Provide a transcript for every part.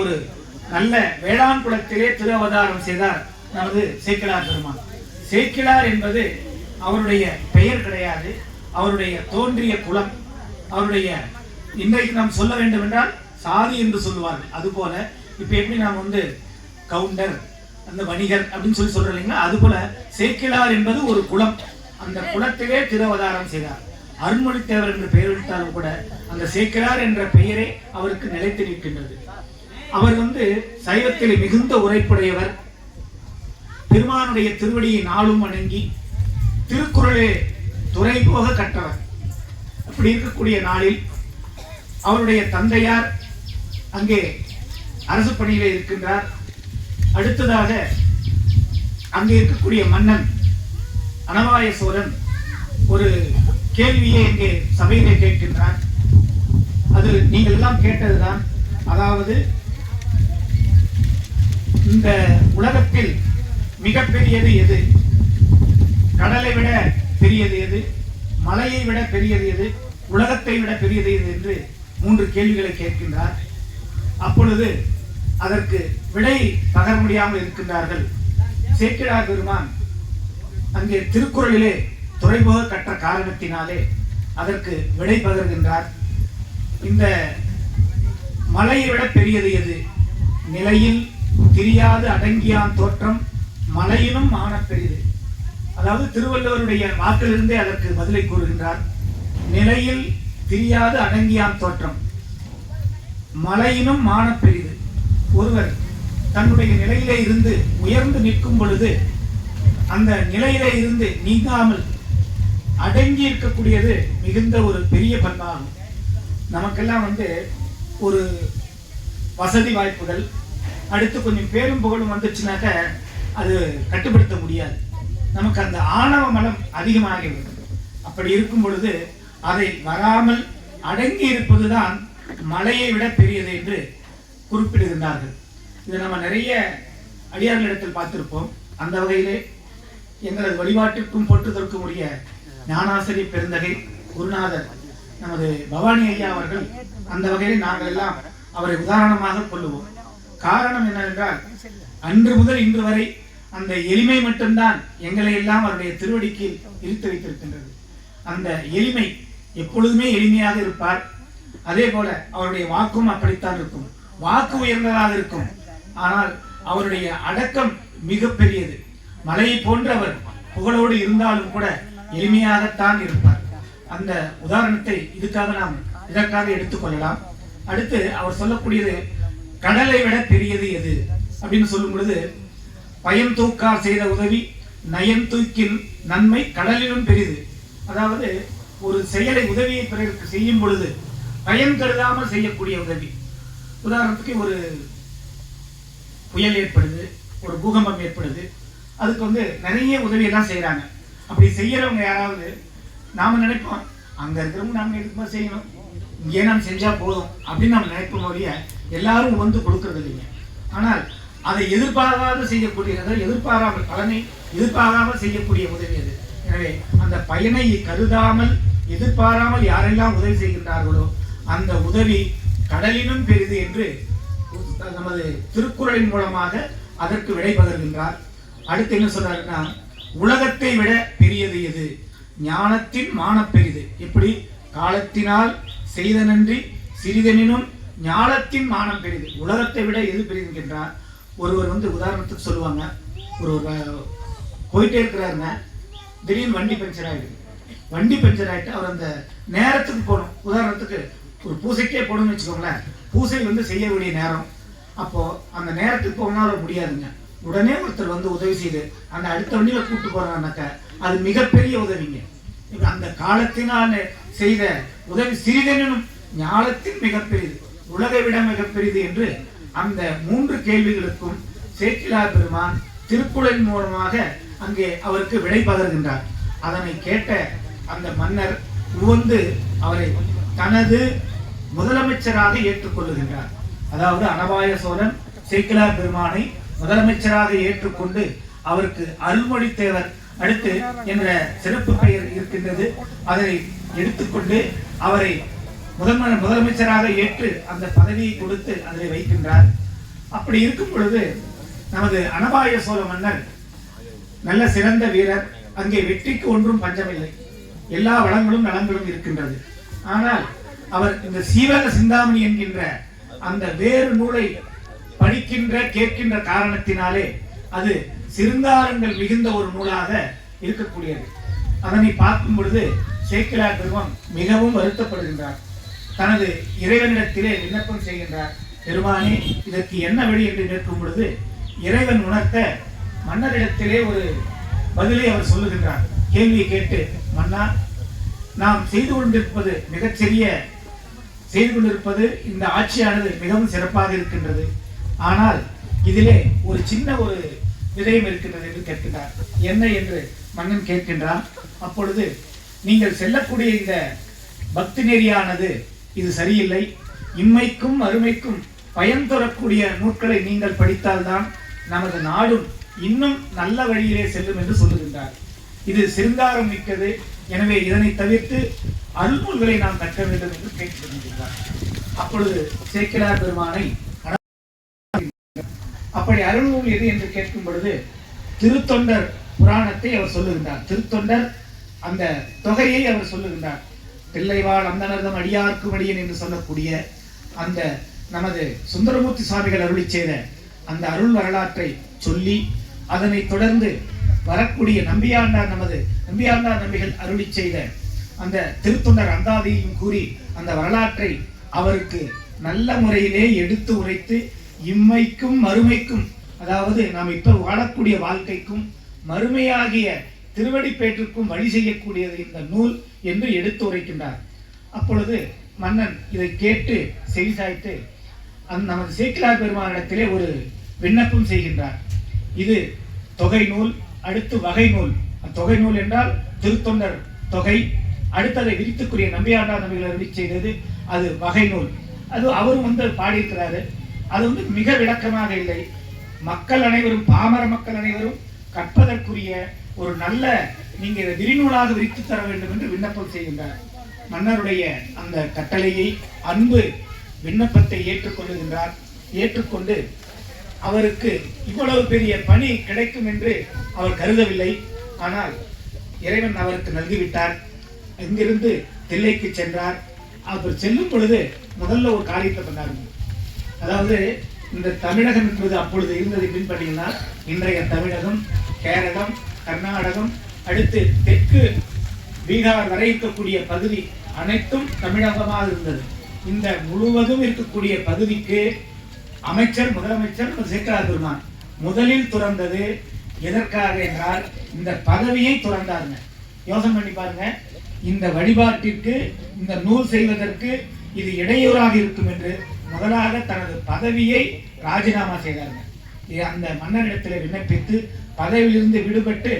ஒரு நல்ல வேளாண் குலத்திலே திரு அவதாரம் செய்தார் நமது சேக்கிழார் பெருமான். சேக்கிழார் என்பது அவருடைய பெயர் கிடையாது, அவருடைய தோன்றிய குலம். அவருடைய இன்றைக்கு நாம் சொல்ல வேண்டும் என்றால் சாதி என்று சொல்லுவார்கள். அதுபோல இப்ப எப்படி நாம் கவுண்டர், அந்த வணிகர் அப்படின்னு சொல்றோம் இல்லைங்களா, அதுபோல சேக்கிழார் என்பது ஒரு குலம். அந்த குலத்திலே திரு அவதாரம் செய்தார். அருண்மொழித்தேவர் என்று பெயர் எடுத்தாலும் கூட அந்த சேக்கிழார் என்ற பெயரே அவருக்கு நிலைத்து நிற்கின்றது. அவர் சைவத்தில் மிகுந்த உரைப்புடையவர். பெருமானுடைய திருவடியை நாளும் வணங்கி திருக்குறளே துறை போக கற்றவர். அப்படி இருக்கக்கூடிய நாளில் அவருடைய தந்தையார் அங்கே அரசு பணியிலே இருக்கின்றார். அடுத்ததாக அங்கே இருக்கக்கூடிய மன்னன் அனவாய சோழன் ஒரு கேள்வியை இங்கே சபையிலே கேட்கின்றார். அது நீங்கள் எல்லாம் கேட்டதுதான். அதாவது இந்த உலகத்தில் மிகப்பெரியது எது? கடலை விட பெரியது எது? மலையை விட பெரியது எது? உலகத்தை விட பெரியது எது என்று 3 கேள்விகளை கேட்கின்றார். அப்பொழுது அதற்கு விடை பகர முடியாமல் இருக்கின்றார்கள். சேக்கிழார் பெருமான் அங்கே திருக்குறளிலே துறைபோக கற்ற காரணத்தினாலே அதற்கு விடை பகர்கின்றார். இந்த மலையை விட பெரியது எது? நிலையில் திரியாது அடங்கியான் தோற்றம் மலையினும் மான பெரிது. அதாவது திருவள்ளுவருடைய வாக்கிலிருந்தே அதற்கு பதிலை கூறுகின்றார். நிலையில் திரியாது அடங்கியான் தோற்றம் மலையினும் மான பெரிது. ஒருவர் தன்னுடைய நிலையிலே இருந்து உயர்ந்து நிற்கும் பொழுது அந்த நிலையிலே இருந்து நீங்காமல் அடங்கி இருக்கக்கூடியது மிகுந்த ஒரு பெரிய பண்பாகும். நமக்கெல்லாம் ஒரு வசதி வாய்ப்புகள், அடுத்து கொஞ்சம் பேரும் புகழும் வந்துச்சுனாக்க அது கட்டுப்படுத்த முடியாது. நமக்கு அந்த ஆணவ மனம் அதிகமாகிறது. அப்படி இருக்கும் பொழுது அதை வராமல் அடங்கி இருப்பதுதான் மலையை விட பெரியது என்று குறிப்பிடுகின்றார்கள். இதை நம்ம நிறைய அடியார்களிடத்தில் பார்த்திருப்போம். அந்த வகையிலே எங்களது வழிபாட்டிற்கும் போற்றுதற்கும் உரிய ஞானாசிரிய பெருந்தகை குருநாதர் நமது பவானி ஐயா அவர்கள், அந்த வகையில் நாங்கள் எல்லாம் அவரை உதாரணமாக கொள்ளுவோம். காரணம் என்னவென்றால் அன்று முதல் இன்று வரை அந்த எளிமை மட்டும்தான் எங்களை எல்லாம் அவருடைய திருவடிக்கு இழுத்து வைத்திருக்கின்றது. அந்த எளிமை, எப்பொழுதுமே எளிமையாக இருப்பார். அதே போல அவருடைய வாக்கும் அப்படித்தான் இருக்கும். வாக்கு உயர்ந்ததாக இருக்கும், ஆனால் அவருடைய அடக்கம் மிக பெரியது. மலையை போன்ற அவர் புகழோடு இருந்தாலும் கூட எளிமையாகத்தான் இருப்பார். அந்த உதாரணத்தை இதற்காக எடுத்துக்கொள்ளலாம். அடுத்து அவர் சொல்லக்கூடியது கடலை விட பெரியது எது அப்படின்னு சொல்லும் பொழுது, பயன் தூக்கார் செய்த உதவி நயன் தூக்கின் நன்மை கடலிலும் பெரிது. அதாவது ஒரு செயலை, உதவியை பிறருக்கு செய்யும் பொழுது பயன் கருதாமல் செய்யக்கூடிய உதவி. உதாரணத்துக்கு ஒரு புயல் ஏற்படுது, ஒரு பூகம்பம் ஏற்படுது, அதுக்கு நிறைய உதவியெல்லாம் செய்யறாங்க. அப்படி செய்யறவங்க யாராவது நாம நினைப்போம், அங்க இருக்கிறவங்க நாம எதுக்குமா செய்யணும், இங்கே நாம் செஞ்சா போதும் அப்படின்னு நம்ம நினைப்போம் ஒழிய எல்லாரும் கொடுக்கறது இல்லைங்க. ஆனால் அதை எதிர்பாராமல் செய்யக்கூடியது, எதிர்பாராமல் பலனை எதிர்பாராமல் செய்யக்கூடிய உதவி அது. எனவே அந்த பயனை கருதாமல் எதிர்பாராமல் யாரெல்லாம் உதவி செய்கின்றார்களோ அந்த உதவி கடலினும் பெரிது என்று நமது திருக்குறளின் மூலமாக அதற்கு விடை பகர்கின்றார். அடுத்து என்ன சொல்றாருன்னா, உலகத்தை விட பெரியது எது? ஞானத்தின் மான பெரிது. எப்படி? காலத்தினால் செய்த நன்றி சிறிதனினும் ஞானத்தின் மானம் பெரிது. உலகத்தை விட எது பெரியது என்றார். ஒருவர் உதாரணத்துக்கு சொல்லுவாங்க, ஒருவர் போயிட்டே இருக்கிறாருங்க, திடீர்னு வண்டி பஞ்சர் ஆயிடுது. வண்டி பஞ்சர் ஆயிட்டு அவர் அந்த நேரத்துக்கு போகணும். உதாரணத்துக்கு ஒரு பூசைக்கே போகணும்னு வச்சுக்கோங்களேன், பூசை செய்ய வேண்டிய நேரம். அப்போ அந்த நேரத்துக்கு போகணும்னா முடியாதுங்க. உடனே ஒருத்தர் உதவி செய்து அந்த அடுத்த வண்டியில கூப்பிட்டு போறாங்கன்னாக்க அது மிகப்பெரிய உதவிங்க. அந்த காலத்தினால் செய்த உதவி சிறிதெனும் ஞானத்தின் மிகப்பெரியது, உலகை விட மிகப்பெரியது என்று அந்த 3 கேள்விகளுக்கும் சேக்கிழார் பெருமான் திருக்குறளின் மூலமாக அங்கே அவருக்கு விடை பகர்கின்றார். அதனை கேட்ட அந்த மன்னர் அவரை தனது முதலமைச்சராக ஏற்றுக்கொள்ளுகின்றார். அதாவது அனவாய சோழன் சேக்கிழார் பெருமானை முதலமைச்சராக ஏற்றுக்கொண்டு அவருக்கு அருள்மொழித்தேவர் அடுத்து என்ற சிறப்பு பெயர் இருக்கின்றது. அதை எடுத்துக்கொண்டு அவரை முதலமைச்சராக ஏற்று அந்த பதவியை கொடுத்து அதில் வைக்கின்றார். அப்படி இருக்கும் பொழுது நமது அனபாய சோழ மன்னர் நல்ல சிறந்த வீரர், அங்கே வெற்றிக்கு ஒன்றும் பஞ்சமில்லை, எல்லா வளங்களும் நலங்களும் இருக்கின்றது. ஆனால் அவர் இந்த சீவக சிந்தாமணி என்கின்ற அந்த வேறு நூலை படிக்கின்ற கேட்கின்ற காரணத்தினாலே அது சிறுங்காரங்கள் மிகுந்த ஒரு நூலாக இருக்கக்கூடியது. அதனை பார்க்கும் பொழுது சேக்கிழார் பெருமான் மிகவும் வருத்தப்படுகின்றார். தனது இறைவனிடத்திலே விண்ணப்பம் செய்கின்றார். பெருமானே, இதற்கு என்ன வழி என்று கேட்கும் பொழுது இறைவன் உணர்த்த மன்னரிடத்திலே ஒரு பதிலை அவர் சொல்லுகின்றார். கேள்வியை கேட்டு, மன்னா, நாம் செய்து கொண்டிருப்பது இந்த ஆட்சியானது மிகவும் சிறப்பாக இருக்கின்றது. ஆனால் இதிலே ஒரு சின்ன ஒரு விடயம் இருக்கின்றது என்று கேட்கின்றார். என்ன என்று மன்னன் கேட்கின்றான். அப்பொழுது, நீங்கள் செல்லக்கூடிய இந்த பக்தி நெறியானது இது சரியில்லை, இம்மைக்கும் அருமைக்கும் பயன் தரக்கூடிய நூல்களை நீங்கள் படித்தால்தான் நமது நாடும் இன்னும் நல்ல வழியிலே செல்லும் என்று சொல்லுகின்றார். இது சிருங்காரம் மிக்கது, எனவே இதனை தவிர்த்து அருள்நூல்களை நாம் கற்க வேண்டும் என்று கேட்கின்றார். அப்பொழுது சேக்கிழார் பெருமானை அப்படி அருள்நூல் எது என்று கேட்கும் பொழுது திருத்தொண்டர் புராணத்தை அவர் சொல்லுகின்றார். திருத்தொண்டர் அந்த தொகையை அவர் சொல்லுகின்றார். தில்லைவாழ் அந்தனர்தம் அடியார்க்கும் அடியன் என்று சொல்லக்கூடிய அந்த நமது சுந்தரமூர்த்தி சுவாமிகள் அருளி செய்த அந்த அருள் வரலாற்றை சொல்லி, அதனை தொடர்ந்து வரக்கூடிய நமது நம்பியாண்டார் நம்பிகள் அருளி செய்த அந்த திருத்தொண்டர் அந்தாதியையும் கூறி அந்த வரலாற்றை அவருக்கு நல்ல முறையிலே எடுத்து உரைத்து, இம்மைக்கும் மறுமைக்கும், அதாவது நாம் இப்ப வாழக்கூடிய வாழ்க்கைக்கும் மறுமையாகிய திருவடிப்பேற்றுக்கும் வழி செய்யக்கூடியது இந்த நூல் என்று எடுத்து உரைக்கின்றார். அப்பொழுது மன்னன் இதை கேட்டு செவிசாய்த்து நமது சேக்கிழார் பெருமானிடத்திலே ஒரு விண்ணப்பம் செய்கின்றார். இது தொகை நூல், அடுத்து வகை நூல். தொகை நூல் என்றால் திருத்தொண்டர் தொகை, அடுத்ததை விரித்துக்குரிய நம்பியாண்டார் நம்பிகள் அருளி செய்தது அது வகை நூல். அது அவரும் பாடியிருக்கிறாரு. அது மிக விளக்கமாக இல்லை. மக்கள் அனைவரும், பாமர மக்கள் அனைவரும் கற்பதற்குரிய ஒரு நல்ல, நீங்க இதை விரிநூலாக விரித்து தர வேண்டும் என்று விண்ணப்பம் செய்கின்றார். மன்னருடைய அந்த கட்டளையை அன்பு விண்ணப்பத்தை ஏற்றுக்கொள்ளுகின்றார். ஏற்றுக்கொண்டு அவருக்கு இவ்வளவு பெரிய பணி கிடைக்கும் என்று அவர் கருதவில்லை. ஆனால் இறைவன் அவருக்கு நல்கிவிட்டார். இங்கிருந்து தில்லைக்கு சென்றார். அவர் செல்லும் பொழுது முதல்ல ஒரு காரியத்தை பண்ணார். அதாவது இந்த தமிழகம் என்பது அப்பொழுது இருந்ததை பின்பற்றினா இன்றைய தமிழகம், கேரளம், கர்நாடகம், அடுத்து தெற்கு பீகார் வரை இருக்கக்கூடிய பகுதி அனைத்தும் தமிழகமாக இருந்தது. இந்த முழுவதும் இருக்கக்கூடிய பகுதிக்கு அமைச்சர், முதலமைச்சர் சேக்கிழார் பெருமான் முதலில் துறந்தது எதற்காக என்றால் இந்த பதவியை துறந்தாருங்க. யோசனை பண்ணி பாருங்க. இந்த வழிபாட்டிற்கு, இந்த நூல் செய்வதற்கு இது இடையூறாக இருக்கும் என்று முதலாக தனது பதவியை ராஜினாமா செய்தாருங்க. அந்த மன்னரிடத்தில் விண்ணப்பித்து பதவியிலிருந்து விடுபட்டு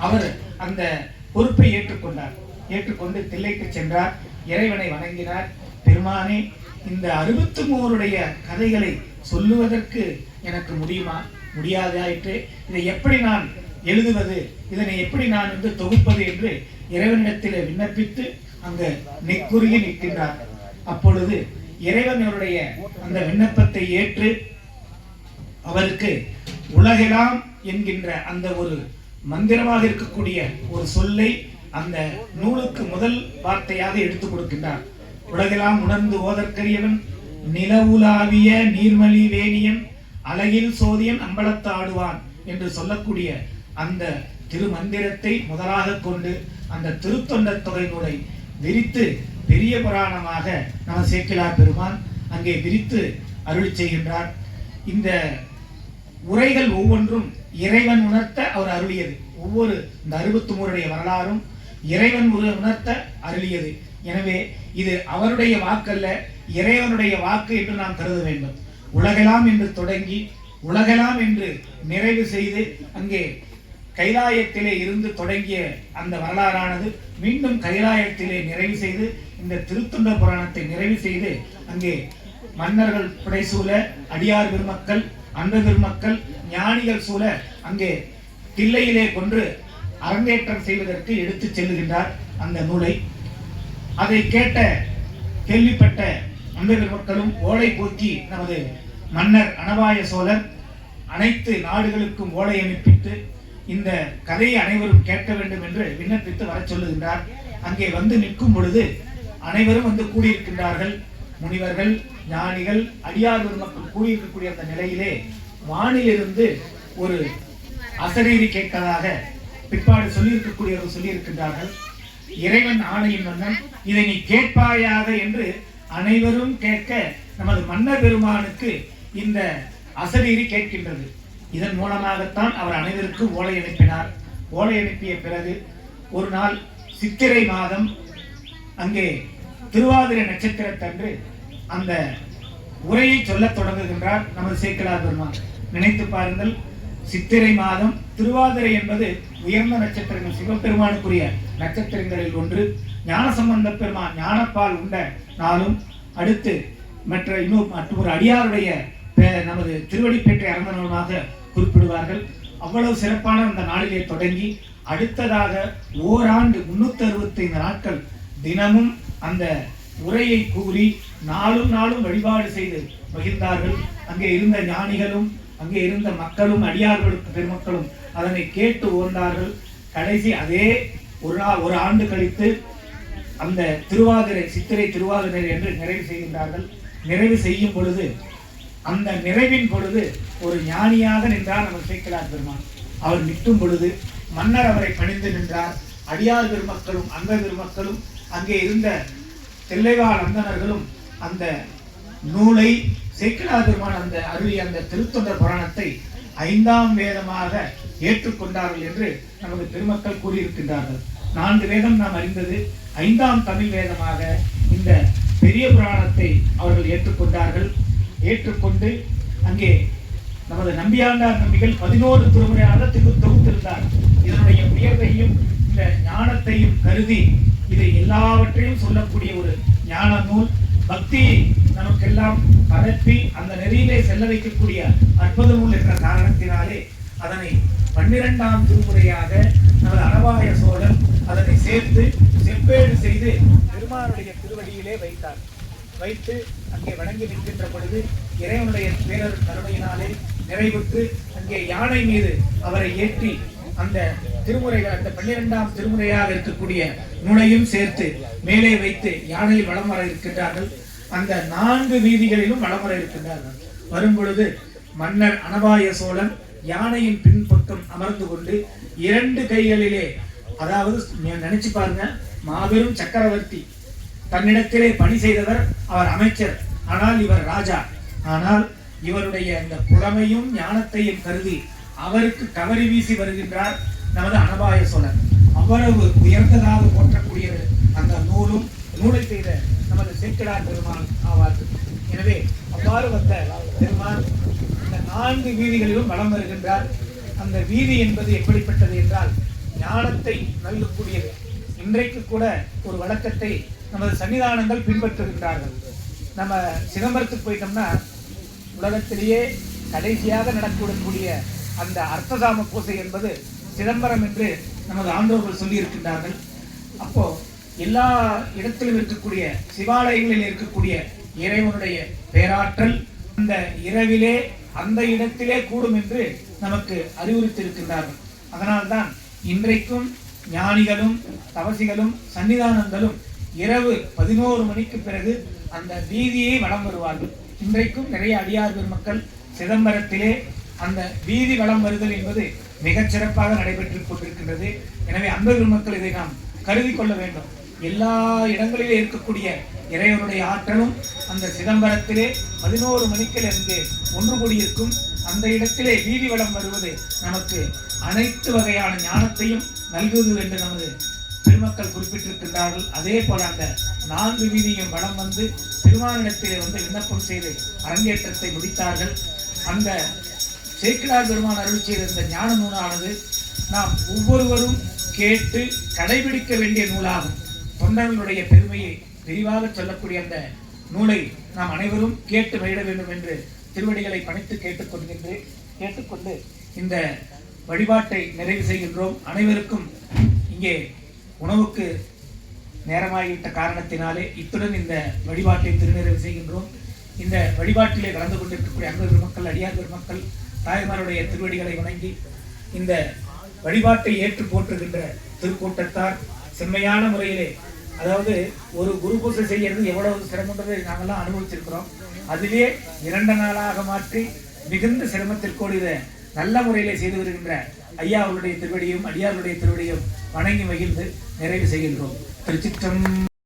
அவர் அந்த பொறுப்பை ஏற்றுக்கொண்டார். ஏற்றுக்கொண்டு தில்லைக்கு சென்றார். இறைவனை வணங்கினார். பெருமானே, இந்த 63 கதைகளை சொல்லுவதற்கு எனக்கு முடியுமா? முடியாதாயிற்று. இதை எப்படி நான் எழுதுவது, இதனை எப்படி நான் தொகுப்பது என்று இறைவனிடத்தில் விண்ணப்பித்து அங்கு நெக்குருகி நிற்கின்றார். அப்பொழுது இறைவனுடைய அந்த விண்ணப்பத்தை ஏற்று அவருக்கு உலகெல்லாம் என்கின்ற அந்த ஒரு மந்திரமாக இருக்கக்கூடிய ஒரு சொல்லை அந்த நூலுக்கு முதல் வார்த்தையாக எடுத்துக் கொடுக்கின்றார். உலகெல்லாம் உணர்ந்து ஓதற்கரியவன், நிலவுலாவிய நீர்மலி வேணியன், அழகில் சோதியன் அம்பலத்து ஆடுவான் என்று சொல்லக்கூடிய அந்த திருமந்திரத்தை முதலாக கொண்டு அந்த திருத்தொண்டர் தொகை நூலை விரித்து பெரிய புராணமாக நம சேக்கிழார் பெருமான் அங்கே விரித்து அருளி செய்கின்றார். இந்த உரைகள் ஒவ்வொன்றும் இறைவன் உணர்த்த அவர் அருளியது. ஒவ்வொரு இந்த 63 வரலாறும் இறைவன் உணர்த்த அருளியது. எனவே இது அவருடைய வாக்கல்ல, இறைவனுடைய வாக்கு என்று நாம் கருத வேண்டும். உலகெல்லாம் என்று தொடங்கி உலகெல்லாம் என்று நிறைவு செய்து அங்கே கைலாயத்திலே இருந்து தொடங்கிய அந்த வரலாறானது மீண்டும் கைலாயத்திலே நிறைவு செய்து இந்த திருத்தொண்டர் புராணத்தை நிறைவு செய்து அங்கே மன்னர்கள் புடைசூழ, அடியார் பெருமக்கள், அன்பு பெருமக்கள், ஞானிகள் சூழ அங்கே தில்லையிலே கொன்று அரங்கேற்றம் செய்வதற்கு எடுத்து செல்லுகின்றார் அந்த நூலை. அதை கேட்ட கேள்விப்பட்ட அந்த மக்களும் ஓலை போக்கி நமது மன்னர் அனபாய சோழர் அனைத்து நாடுகளுக்கும் ஓலை அனுப்பித்து இந்த கதையை அனைவரும் கேட்க வேண்டும் என்று விண்ணப்பித்து வர சொல்லுகின்றார். அங்கே வந்து நிற்கும் பொழுது அனைவரும் வந்து கூடியிருக்கின்றார்கள். முனிவர்கள், ஞானிகள், அடியார் மக்கள் கூடியிருக்கக்கூடிய அந்த நிலையிலே வானிலிருந்து ஒரு அசரீரி கேட்கதாக பிற்பாடு சொல்லியிருக்கக்கூடியவர்கள் சொல்லியிருக்கின்றார்கள். இறைவன் ஆணையின் மன்னன், இதை நீ கேட்பாயாக என்று அனைவரும் கேட்க நமது மன்னர் பெருமானுக்கு இந்த அசரீரி கேட்கின்றது. இதன் மூலமாகத்தான் அவர் அனைவருக்கும் ஓலை அனுப்பினார். ஓலை அனுப்பிய பிறகு ஒரு நாள் சித்திரை மாதம் அங்கே திருவாதிரை நட்சத்திரத்தன்று அந்த உரையை சொல்லத் தொடங்குகின்றார் நமது சேக்கிழார் பெருமான். நினைத்து பாருங்கள், சித்திரை மாதம் திருவாதிரை என்பது உயர்ந்த நட்சத்திரங்கள், சிவபெருமானுக்குரிய நட்சத்திரங்களில் ஒன்று. ஞானசம்பந்த பெருமான் ஞானப்பால் உண்ட நாளும், அடுத்து மற்றொரு அடியாருடைய நமது திருவடிப்பேட்டை அரங்கமாக குறிப்பிடுவார்கள். அவ்வளவு சிறப்பான அந்த நாளிலே தொடங்கி அடுத்ததாக ஓராண்டு 365 நாட்கள் தினமும் அந்த உரையை கூறி நாளும் வழிபாடு செய்து மகிழ்ந்தார்கள். அங்கே இருந்த ஞானிகளும் அங்கே இருந்த மக்களும் அடியார்களுக்கு பெருமக்களும் அதனை கேட்டு ஓர்ந்தார்கள். கடைசி அதே ஒரு ஆண்டு கழித்து அந்த திருவாதிரை, சித்திரை திருவாதிரை என்று நிறைவு செய்கின்றார்கள். நிறைவு செய்யும் பொழுது அந்த நிறைவின் பொழுது ஒரு ஞானியாக நின்றார் நமது சேக்கிழார் பெருமான். அவர் நிற்கும் பொழுது மன்னர் அவரை பணிந்து நின்றார். அடியார் பெருமக்களும் அந்த பெருமக்களும் அங்கே இருந்த தில்லைவாழ் அந்தணர்களும் அந்த நூலை சேக்கிழார் பெருமான் அந்த அருளிய அந்த திருத்தொண்டர் புராணத்தை 5ஆம் வேதமாக ஏற்றுக்கொண்டார்கள் என்று நமது பெருமக்கள் கூறியிருக்கின்றார்கள். 4 வேதம் நாம் அறிந்தது, 5ஆம் தமிழ் வேதமாக இந்த பெரிய புராணத்தை அவர்கள் ஏற்றுக்கொண்டார்கள். ஏற்றுக்கொண்டு அங்கே நமது நம்பியாண்டார் நம்பிகள் 11 திருமுறையாக தொகுத்திருந்தார். இதனுடைய உயர்வையும் இந்த ஞானத்தையும் கருதி இதை எல்லாவற்றையும் சொல்லக்கூடிய ஒரு ஞான நூல், பக்தியை நமக்கெல்லாம் பரப்பி அந்த நெறியிலே செல்ல வைக்கக்கூடிய அற்புத நூல் என்ற காரணத்தினாலே அதனை 12ஆம் திருமுறையாக நமது அனபாய சோழன் அதனை சேர்த்து செப்பேடு செய்து பெருமானுடைய திருவடியிலே வைத்தார். வைத்து அங்கே வணங்கி நிற்கின்ற பொழுது இறைவனுடைய பேரர் கருணையினாலே நிறைவுற்று அங்கே யானை மீது அவரை ஏற்றி அந்த திருமுறைகள், அந்த 12ஆம் திருமுறையாக இருக்கக்கூடிய நூலையும் சேர்த்து மேலே வைத்து யானையில் வலம் வர இருக்கின்றார்கள். அந்த 4 வீதிகளிலும் வலம் வர இருக்கின்றார்கள். வரும் பொழுது மன்னர் அனபாய சோழன் யானையின் பின்பக்கம் அமர்ந்து கொண்டு 2 கைகளிலே, அதாவது நினைச்சு பாருங்க, மாபெரும் சக்கரவர்த்தி, தன்னிடத்திலே பணி செய்தவர், அவர் அமைச்சர், ஆனால் இவர் ராஜா. ஆனால் இவருடைய இந்த புலமையும் ஞானத்தையும் கருதி அவருக்கு கவரி வீசி வருகின்றார் நமது அனபாய சோழன். அவ்வளவு உயர்ந்ததாக போற்றக்கூடிய அந்த நூலை செய்த நமது சேக்கிழார் பெருமான் ஆவார்கள். எனவே அவ்வாறு வந்த பெருமான் இந்த 4 வீதிகளிலும் வலம் வருகின்றார். அந்த வீதி என்பது எப்படிப்பட்டது என்றால் ஞானத்தை நல்கக்கூடியது. இன்றைக்கு கூட ஒரு வழக்கத்தை நமது சன்னிதானங்கள் பின்பற்றுகின்றார்கள். நம்ம சிதம்பரத்துக்கு போயிட்டோம்னா உலகத்திலேயே கடைசியாக நடக்கக்கூடிய அந்த அர்த்தசாம பூசை என்பது சிதம்பரம் என்று நமது ஆண்டோர்கள் சொல்லி இருக்கின்றார்கள். அப்போ எல்லா இடத்திலும் இருக்கக்கூடிய சிவாலயங்களில் இருக்கக்கூடிய இறைவனுடைய பேராற்றல் அந்த இரவிலே அந்த இடத்திலே கூடும் என்று நமக்கு அறிவுறுத்தியிருக்கின்றார்கள். அதனால்தான் இன்றைக்கும் ஞானிகளும் தவசிகளும் சன்னிதானங்களும் இரவு 11 மணிக்கு பிறகு அந்த வீதியை வலம் வருவார்கள். இன்றைக்கும் நிறைய அடியார் பெருமக்கள் சிதம்பரத்திலே அந்த வீதி வலம் வருதல் என்பது மிகச் சிறப்பாக நடைபெற்றுக் கொண்டிருக்கின்றது. எனவே அன்பு பெருமக்கள் இதை நாம் கருதி கொள்ள வேண்டும். எல்லா இடங்களிலே இருக்கக்கூடிய இறைவனுடைய ஆற்றலும் அந்த சிதம்பரத்திலே 11 மணிக்கிலிருந்து ஒன்று கூடியிருக்கும். அந்த இடத்திலே வீதி வலம் வருவது நமக்கு அனைத்து வகையான ஞானத்தையும் நல்குவது என்று நமது பெருமக்கள் குறிப்பிட்டிருக்கின்றார்கள். அதே போல அந்த 4 வீதியும் வலம் வந்து பெருமானிடத்திலே வந்து விண்ணப்பம் செய்து அரங்கேற்றத்தை முடித்தார்கள். அந்த சேக்கிழார் பெருமான் அருள் செய்த இந்த ஞான நூலானது நாம் ஒவ்வொருவரும் கேட்டு கடைபிடிக்க வேண்டிய நூலாகும். தொண்டர்களுடைய பெருமையை விரிவாக சொல்லக்கூடிய அந்த நூலை நாம் அனைவரும் கேட்டு மகிழ வேண்டும் என்று திருவடிகளை பணித்து கேட்டுக்கொண்டு இந்த வழிபாட்டை நிறைவு செய்கின்றோம். அனைவருக்கும் இங்கே உணவுக்கு நேரமாகிவிட்ட காரணத்தினாலே இத்துடன் இந்த வழிபாட்டை திருநிறைவு செய்கின்றோம். இந்த வழிபாட்டிலே கலந்து கொண்டிருக்கக்கூடிய அன்பர் பெருமக்கள், அடியார் பெருமக்கள், தாய்மாருடைய திருவடிகளை வணங்கி இந்த வழிபாட்டை ஏற்று போற்றுகின்ற திருக்கூட்டத்தார் செம்மையான முறையிலே, அதாவது ஒரு குரு பூஜை செய்யறது எவ்வளவு சிரமன்றதை நாங்கள்லாம் அனுபவிச்சிருக்கிறோம். அதிலே 2 நாளாக மாற்றி மிகுந்த சிரமத்திற்கோடு இதை நல்ல முறையிலே செய்து வருகின்ற ஐயா அவருடைய திருவடியும் அடியாருடைய திருவடியும் வணங்கி மகிழ்ந்து நிறைவு செய்கின்றோம். திருச்சிற்றம்.